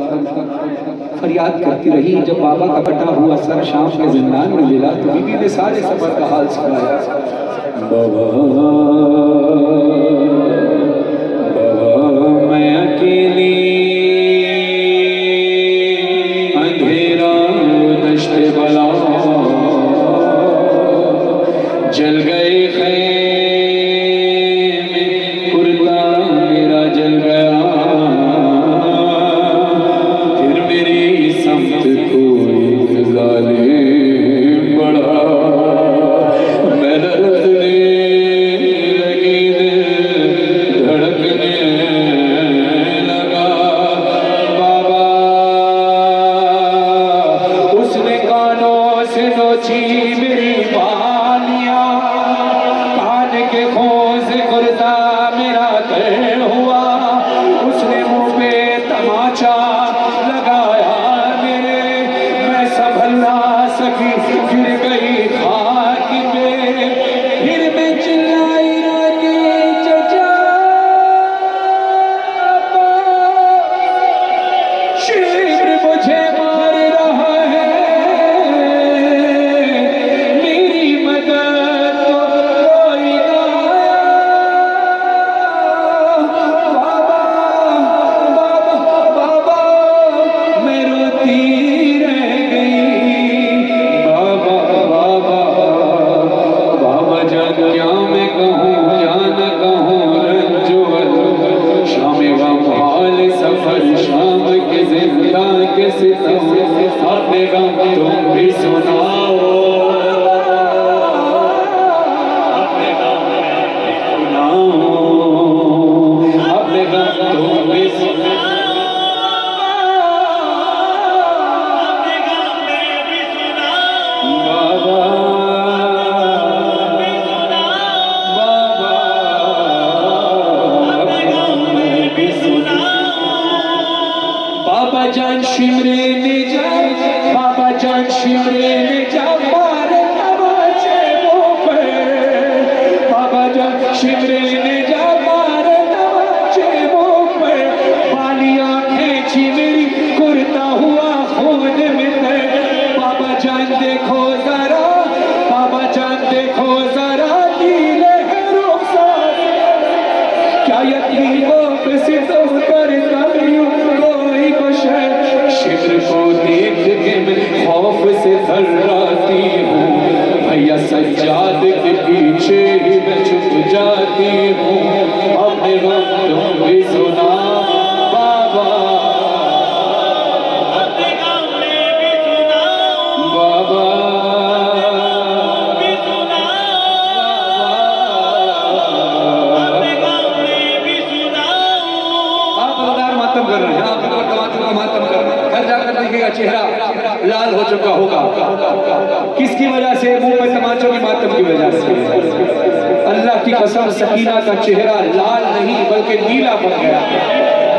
तक फरियाद करती रही। जब बाबा का कटा हुआ सर शाम के जिंदान में मिला तो बीबी ने सारे सफर का हाल सुनाया। बाबा मैं अकेली अंधेरा दश्त बला जल गए खैमे कुर्ता मेरा जल गया। फिर मेरी समत कोई जालिम बढ़ा। मैं दर्दने लगी धड़कने लगा। बाबा उसने कानों से नोची मेरी बालियां। कान के खों से कुर्ता मेरा तय हुआ। उसने मुंह पे तमाचा लगाया मेरे। मैं संभल ना सकी गिर गई खाक पे। फिर मैं चिल्लाई रागे चचा शिव मुझे मार रहा है। मेरी मदद तो कोई ना आया। बाबा बाबा बाबा मैं रोती रह गई। बाबा बाबा बाबा जान क्या मैं कहूँ क्या न कहूँ। रंजोल शाम वाल सफर शाम के जिंदा के सितम। अपने गम तुम भी सुनाओ। अपने गम सुनाओ। अपने गम तुम भी सुनाओ। बाबा बाबा जान शिमरे ने जा। बाबा जान शिमरे ने जा मारे तमाचे मुंह पे। बाबा जान शिमरे ने जा मारे तमाचे मुंह पे। बालियां खींची मेरी कुर्ता हुआ खून में तय। बाबा जान देखो जरा। बाबा जान देखो जरा नीले हैं रुखसार। क्या यतीमों पे सितम करता यूं कोई बशर। शिमर को देख के मैं खौफ से थर्राती हूँ। भैया सज्जाद के पीछे ही मैं छुप जाती हूँ। अपने गम तुम भी सुना बाबा। अपने गम भी सुना बाबा। मातम कर रहे हैं। आप वर्तमान का मातम कर रहे हैं। घर जाकर देखिएगा चेहरा लाल हो चुका होगा। किसकी वजह से? मुंह में तमाचों की मातम की वजह से। अल्लाह की कसम सकीना का चेहरा लाल नहीं बल्कि नीला पड़ गया।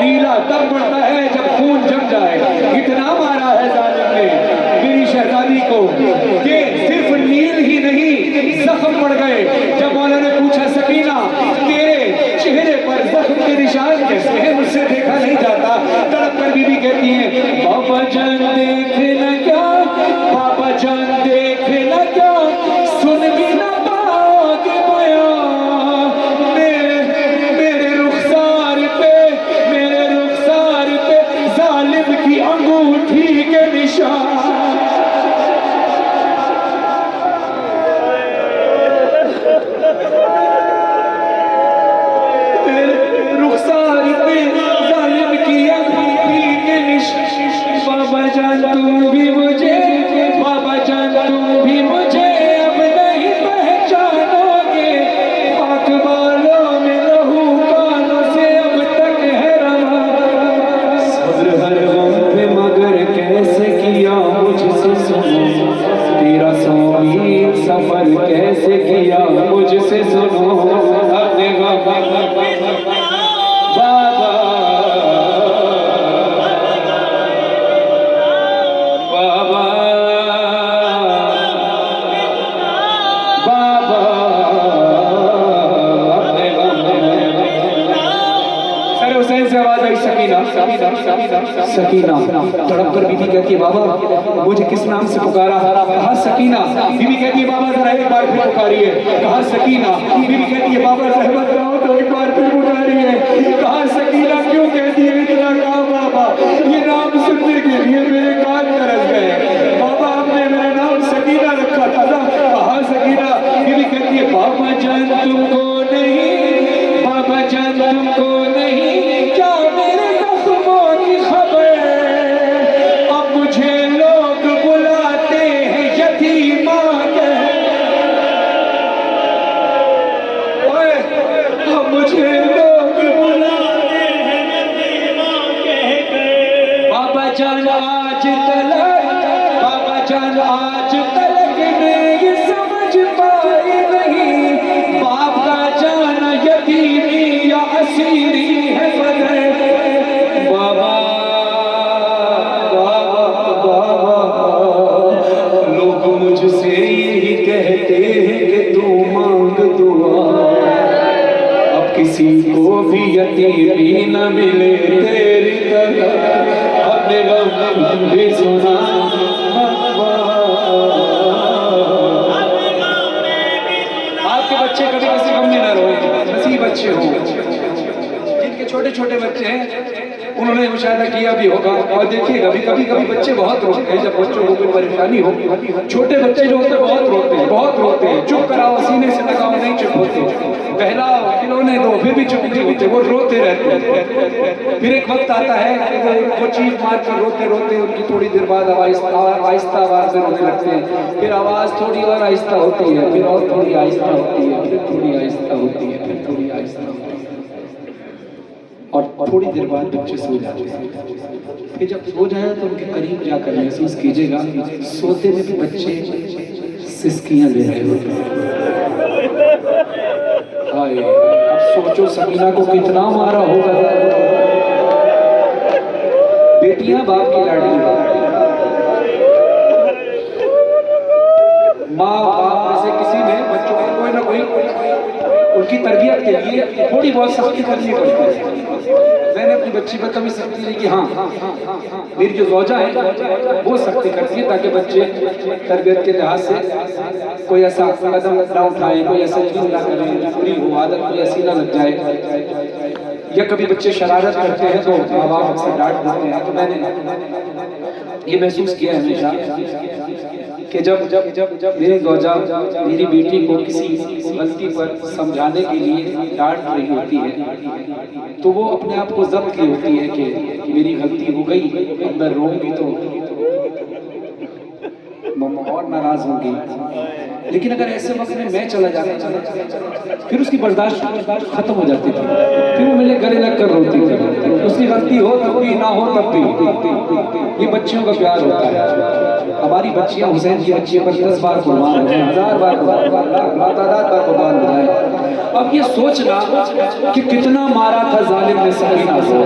नीला तब पड़ता है जब खून जम जाए। इतना मारा है जालिम ने मेरी शहजादी को कि सिर्फ नील ही नहीं जख्म पड़ गए। जब मौला ने पूछा सकीना तेरे चेहरे पर जख्म के निशान कैसे हैं? मुझसे देखा नहीं जाता। तड़प कर बीबी कहती है बाबा जान देख न क्या। बाबा जान देख न क्या। सुन भी न पाओगे बयां। मेरे रुखसार पे मेरे रुखसार पे जालिम की अंगूठी के निशान। रुखसार आवाज आई सकीना सकीना। तड़प कर बीबी कहती है बाबा मुझे किस नाम से पुकारा? कहा सकीना। बीबी कहती है बाबा जरा एक बार फिर पुकारिए। कहा सकीना। बीबी कहती है बाबा रहमत रहो तो एक बार फिर पुकारिए। कहा सकीना। क्यों कहती है इतना? कहा बाबा ये नाम सुनने के लिए मेरे कान तरस गए। बाबा आपने मेरा नाम सकीना रखा था ना। कहा सकीना। बीबी कहती है बाबा जान तुमको नहीं, बाबा जान तुमको नहीं, क्या मेरे जख्मों की खबर? अब मुझे लोग बुलाते हैं यतीमा के। अब मुझे लोग बुलाते हैं यतीमा के। बाबा जान आज तलक, बाबा जान आज तलक में ये समझ पाए नहीं, बाप का जाना यतीमी या असीरी है बदल। बाबा बाबा बाबा लोग मुझसे यही कहते हैं कि तू मांग दुआ। अब किसी को भी यतीमी न मिले तेरी तरह, अपने गम भी सुना। आपके बच्चे कभी किसी गम में न रोए, नसीब बच्चे हो। जिनके छोटे छोटे बच्चे हैं उन्होंने मुशाहिदा किया भी होगा। और देखिएगा कभी कभी बच्चे बहुत रोते हैं। जब बच्चों को कोई परेशानी हो, छोटे बच्चे जो होते हैं बहुत रोते हैं, बहुत रोते हैं। चुप कराओ, सीने से लगाओ, नहीं चुप होते। पहलाओ, खिलौने दो, फिर भी चुप नहीं होते, वो रोते रहते हैं। फिर एक वक्त आता है वो चीख मार कर रोते रोते उनकी थोड़ी देर बाद आहिस्ता आवाज में रोने लगते हैं। फिर आवाज थोड़ी और आहिस्ता होती है, फिर और थोड़ी आहिस्ता होती है, फिर थोड़ी आहिस्ता होती है, फिर थोड़ी आहिस्ता होती है, और थोड़ी देर बाद बच्चे सो जाते हैं। फिर जब सो जाए तो उनके करीब जाकर महसूस कीजिएगा सोते में भी बच्चे सिसकियां ले रहे होते हैं। हाय, अब सोचो सकीना को कितना मारा होगा। बेटियां बाप की लाडली, माँ बाप में से किसी ने बच्चों को कोई ना कोई उनकी तरबियत के लिए थोड़ी बहुत सख्ती करनी पड़ती है। मैंने अपनी बच्ची पर कभी सख्ती नहीं की। हाँ, मेरी जो ज़ौजा है वो सख्ती करती है ताकि बच्चे तरबियत के लिहाज से कोई ऐसा कदम ना उठाए, कोई ऐसा चीज़ ना करें, बुरी हो आदत कोई ऐसी ना लग जाए। या कभी बच्चे शरारत करते हैं तो माँ बाप अक्सर डांट देते हैं। तो मैंने ये महसूस किया है हमेशा कि जब मेरी ज़ौजा मेरी बेटी को किसी गलती पर समझाने के लिए डांट रही होती है तो वो अपने आप को जब्त की होती है कि मेरी गलती हो गई, अब मैं रोऊंगी तो मम्मा और नाराज होंगी। लेकिन अगर ऐसे वक्त में मैं चला जाता फिर उसकी बर्दाश्त खत्म हो जाती थी। फिर वो मेरे गले लग कर रोती थी। उसकी गलती हो तब भी, ना हो तब भी। ये बच्चियों का प्यार होता है। हमारी बच्चियां हुसैन की बच्चियों पर 10 बार कुर्बान हो जाए, 1000 बार तादाद बार कुर्बान हो जाए। अब ये सोचना कि कितना मारा था जालिम ने सकीना को,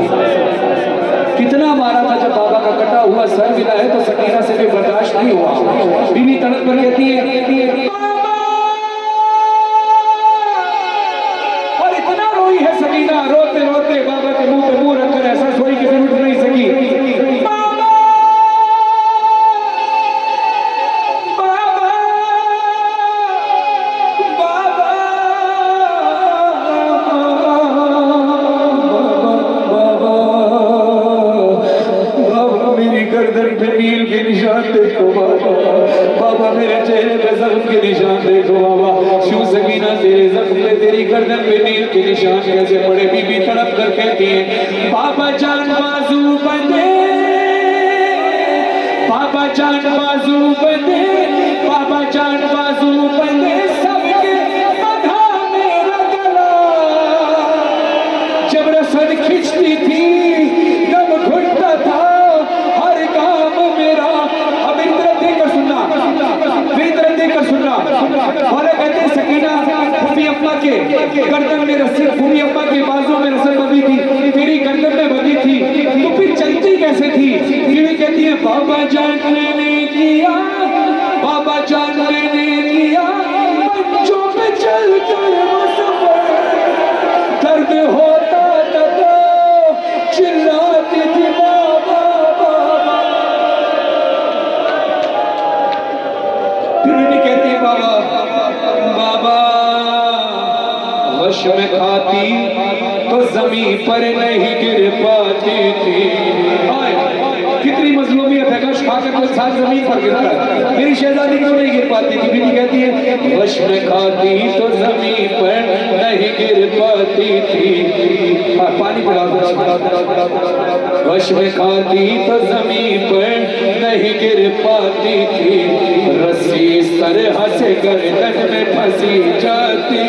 कितना मारा था। जब बाबा का कटा हुआ सर मिला है तो सकीना से भी बर्दाश्त नहीं हुआ। बीवी तड़प कर कहती है और इतना रोई है सकीना, रोते रोते बाबा के मुंह पे मुंह रखकर ऐसा सोई कि फिर उठ नहीं सकी। नील के निशान देखो बाबा, मेरे चेहरे पे जख्म के निशान देखो बाबा। क्यों सकीना तेरे जख्म पे, तेरी गर्दन पे नील के निशान कैसे पड़े? बीबी तड़प कर कहती है बाबा जान बाजू बंदे, बाबा जान बाजू बंदे, बाबा जान बाजू बंदे, सबके बंधा मेरा गला। जब रसन खींचती थी दम घुटता था हर काम मेरा। अब मेरी तरफ देखकर सुनना, मेरी तरफ देखकर सुनना। वाले कहते सकीना भूमि अम्मा के गर्दन में रस्सी, भूमि अम्मा के बाजू में रस्सी बंधी थी, तेरी गर्दन में बंधी थी, तो फिर चलती कैसे थी? बीवी कहती है बाबा जान ने किया, बाबा जान ने किया बच्चों पे चल कर वो सफर। दर्द होता तो वश में खाती तो जमीन पर नहीं गिर पाती थी। कितनी मजलूमियत है, कश खाकर तो इंसान जमीन पर गिरता है, मेरी शहजादी क्यों नहीं गिर पाती थी? बीवी कहती है वश में खाती तो जमीन पर नहीं गिर पाती थी। पानी पिला दो। वश में खाती तो जमीन पर नहीं गिर पाती थी, रस्सी इस तरह से गर्दन में फंसी जाती